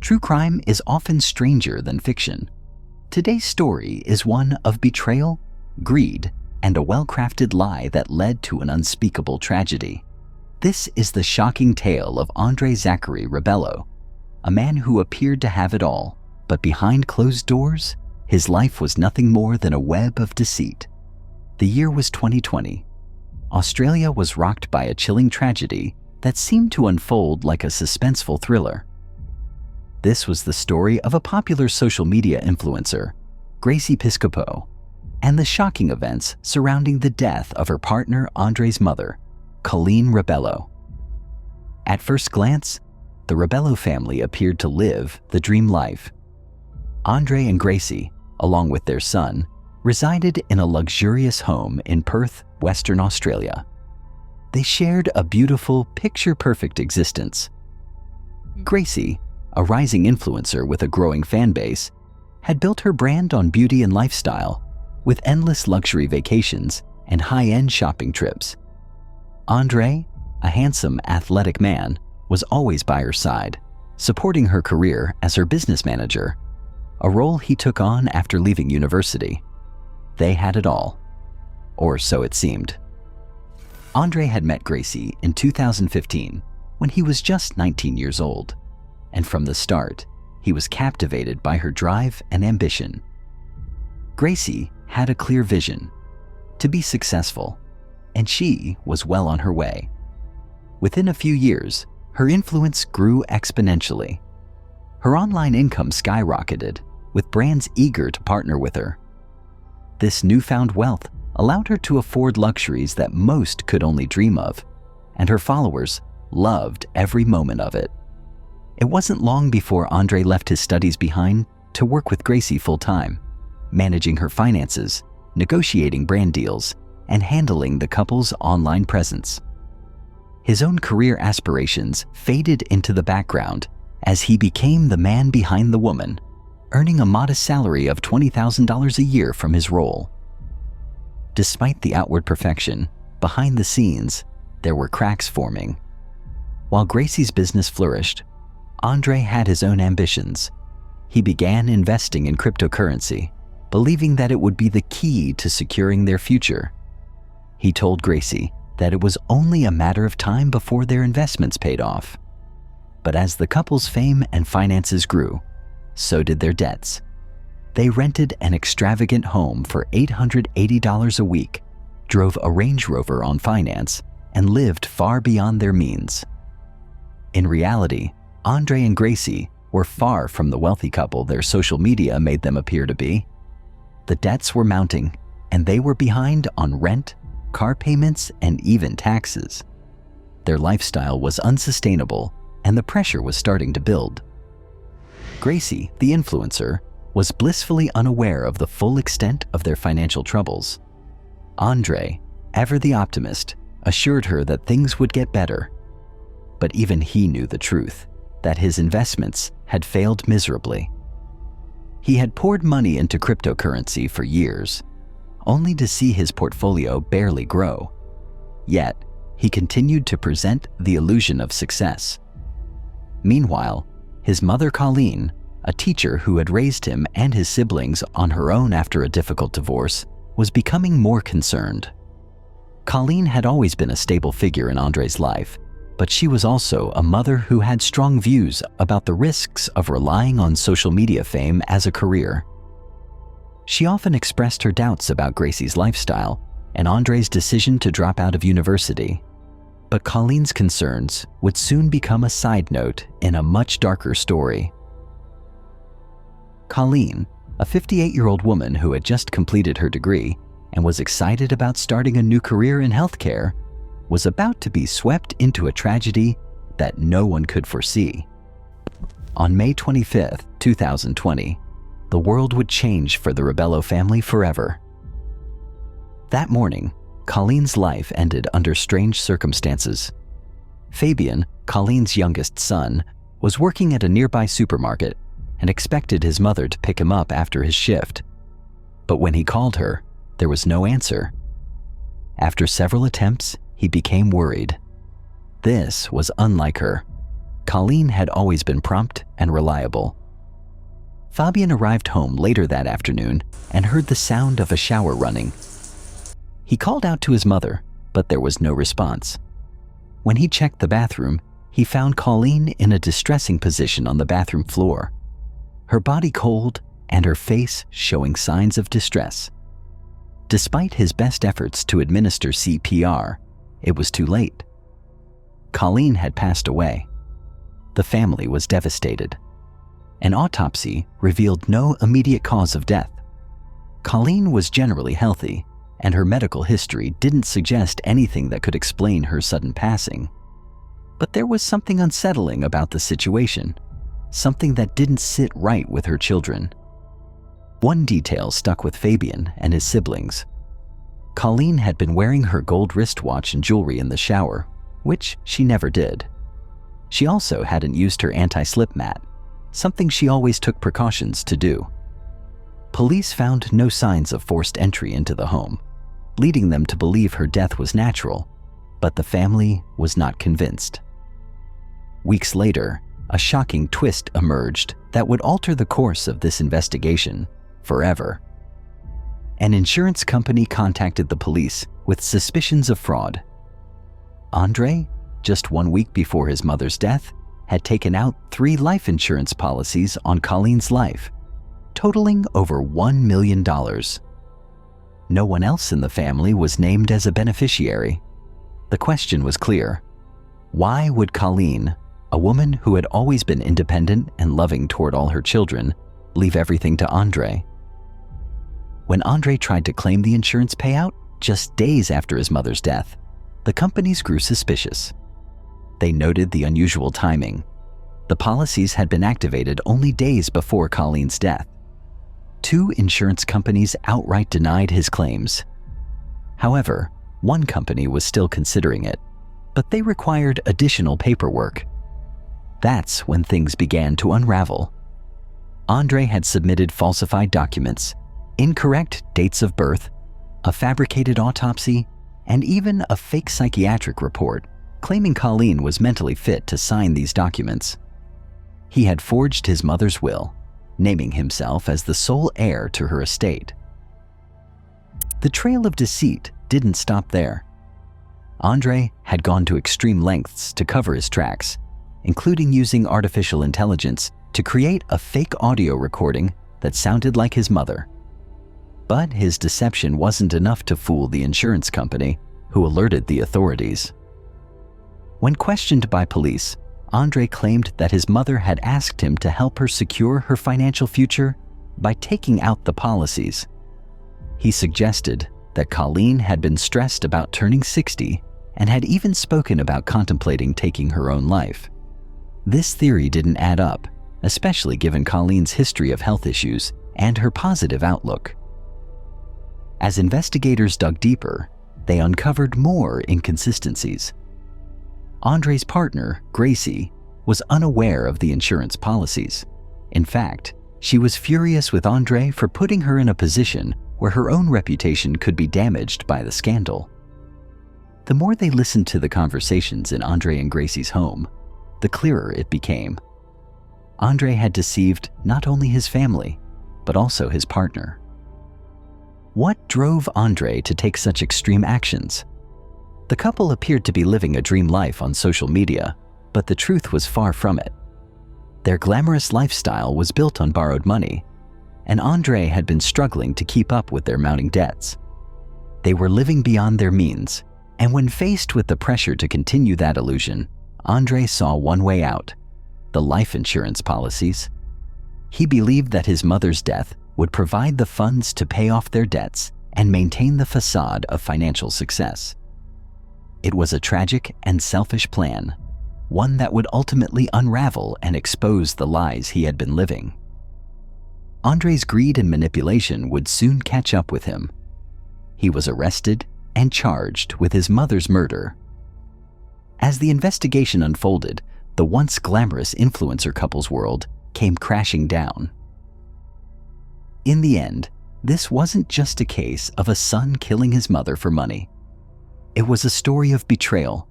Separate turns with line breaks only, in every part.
True crime is often stranger than fiction. Today's story is one of betrayal, greed, and a well-crafted lie that led to an unspeakable tragedy. This is the shocking tale of Andre Rebelo, a man who appeared to have it all, but behind closed doors, his life was nothing more than a web of deceit. The year was 2020. Australia was rocked by a chilling tragedy that seemed to unfold like a suspenseful thriller. This was the story of a popular social media influencer, Gracie Piscopo, and the shocking events surrounding the death of her partner Andre's mother, Andre Rebelo. At first glance, the Rebelo family appeared to live the dream life. Andre and Gracie, along with their son, resided in a luxurious home in Perth, Western Australia. They shared a beautiful, picture-perfect existence. Gracie, a rising influencer with a growing fan base, had built her brand on beauty and lifestyle, with endless luxury vacations and high-end shopping trips. Andre, a handsome, athletic man, was always by her side, supporting her career as her business manager, a role he took on after leaving university. They had it all, or so it seemed. Andre had met Gracie in 2015 when he was just 19 years old, and from the start, he was captivated by her drive and ambition. Gracie had a clear vision: to be successful, and she was well on her way. Within a few years, her influence grew exponentially. Her online income skyrocketed, with brands eager to partner with her. This newfound wealth allowed her to afford luxuries that most could only dream of, and her followers loved every moment of it. It wasn't long before Andre left his studies behind to work with Gracie full-time, managing her finances, negotiating brand deals, and handling the couple's online presence. His own career aspirations faded into the background as he became the man behind the woman, earning a modest salary of $20,000 a year from his role. Despite the outward perfection, behind the scenes, there were cracks forming. While Gracie's business flourished, Andre had his own ambitions. He began investing in cryptocurrency, believing that it would be the key to securing their future. He told Gracie that it was only a matter of time before their investments paid off. But as the couple's fame and finances grew, so did their debts. They rented an extravagant home for $880 a week, drove a Range Rover on finance, and lived far beyond their means. In reality, Andre and Gracie were far from the wealthy couple their social media made them appear to be. The debts were mounting, and they were behind on rent, car payments, and even taxes. Their lifestyle was unsustainable, and the pressure was starting to build. Gracie, the influencer, was blissfully unaware of the full extent of their financial troubles. Andre, ever the optimist, assured her that things would get better. But even he knew the truth, that his investments had failed miserably. He had poured money into cryptocurrency for years, only to see his portfolio barely grow. Yet, he continued to present the illusion of success. Meanwhile, his mother Colleen, a teacher who had raised him and his siblings on her own after a difficult divorce, was becoming more concerned. Colleen had always been a stable figure in Andre's life, but she was also a mother who had strong views about the risks of relying on social media fame as a career. She often expressed her doubts about Gracie's lifestyle and Andre's decision to drop out of university. But Colleen's concerns would soon become a side note in a much darker story. Colleen, a 58-year-old woman who had just completed her degree and was excited about starting a new career in healthcare, was about to be swept into a tragedy that no one could foresee. On May 25, 2020, the world would change for the Rebelo family forever. That morning, Colleen's life ended under strange circumstances. Fabian, Colleen's youngest son, was working at a nearby supermarket and expected his mother to pick him up after his shift. But when he called her, there was no answer. After several attempts, he became worried. This was unlike her. Colleen had always been prompt and reliable. Fabian arrived home later that afternoon and heard the sound of a shower running. He called out to his mother, but there was no response. When he checked the bathroom, he found Colleen in a distressing position on the bathroom floor, her body cold and her face showing signs of distress. Despite his best efforts to administer CPR, it was too late. Colleen had passed away. The family was devastated. An autopsy revealed no immediate cause of death. Colleen was generally healthy, and her medical history didn't suggest anything that could explain her sudden passing. But there was something unsettling about the situation, something that didn't sit right with her children. One detail stuck with Fabian and his siblings. Colleen had been wearing her gold wristwatch and jewelry in the shower, which she never did. She also hadn't used her anti-slip mat, something she always took precautions to do. Police found no signs of forced entry into the home, leading them to believe her death was natural, but the family was not convinced. Weeks later, a shocking twist emerged that would alter the course of this investigation forever. An insurance company contacted the police with suspicions of fraud. Andre, just 1 week before his mother's death, had taken out 3 life insurance policies on Colleen's life, totaling over $1 million. No one else in the family was named as a beneficiary. The question was clear. Why would Colleen, a woman who had always been independent and loving toward all her children, leave everything to Andre? When Andre tried to claim the insurance payout just days after his mother's death, the companies grew suspicious. They noted the unusual timing. The policies had been activated only days before Colleen's death. 2 insurance companies outright denied his claims. However, one company was still considering it, but they required additional paperwork. That's when things began to unravel. Andre had submitted falsified documents, incorrect dates of birth, a fabricated autopsy, and even a fake psychiatric report, claiming Colleen was mentally fit to sign these documents. He had forged his mother's will, naming himself as the sole heir to her estate. The trail of deceit didn't stop there. Andre had gone to extreme lengths to cover his tracks, including using artificial intelligence to create a fake audio recording that sounded like his mother. But his deception wasn't enough to fool the insurance company, who alerted the authorities. When questioned by police, Andre claimed that his mother had asked him to help her secure her financial future by taking out the policies. He suggested that Colleen had been stressed about turning 60 and had even spoken about contemplating taking her own life. This theory didn't add up, especially given Colleen's history of health issues and her positive outlook. As investigators dug deeper, they uncovered more inconsistencies. Andre's partner, Gracie, was unaware of the insurance policies. In fact, she was furious with Andre for putting her in a position where her own reputation could be damaged by the scandal. The more they listened to the conversations in Andre and Gracie's home, the clearer it became. Andre had deceived not only his family, but also his partner. What drove Andre to take such extreme actions? The couple appeared to be living a dream life on social media, but the truth was far from it. Their glamorous lifestyle was built on borrowed money, and Andre had been struggling to keep up with their mounting debts. They were living beyond their means, and when faced with the pressure to continue that illusion, Andre saw one way out: the life insurance policies. He believed that his mother's death would provide the funds to pay off their debts and maintain the facade of financial success. It was a tragic and selfish plan, one that would ultimately unravel and expose the lies he had been living. Andre's greed and manipulation would soon catch up with him. He was arrested and charged with his mother's murder. As the investigation unfolded, the once glamorous influencer couple's world came crashing down. In the end, this wasn't just a case of a son killing his mother for money. It was a story of betrayal,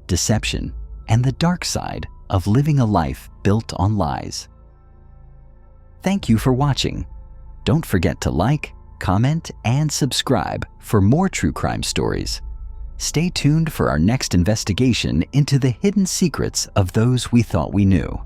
deception, and the dark side of living a life built on lies. Thank you for watching. Don't forget to like, comment, and subscribe for more true crime stories. Stay tuned for our next investigation into the hidden secrets of those we thought we knew.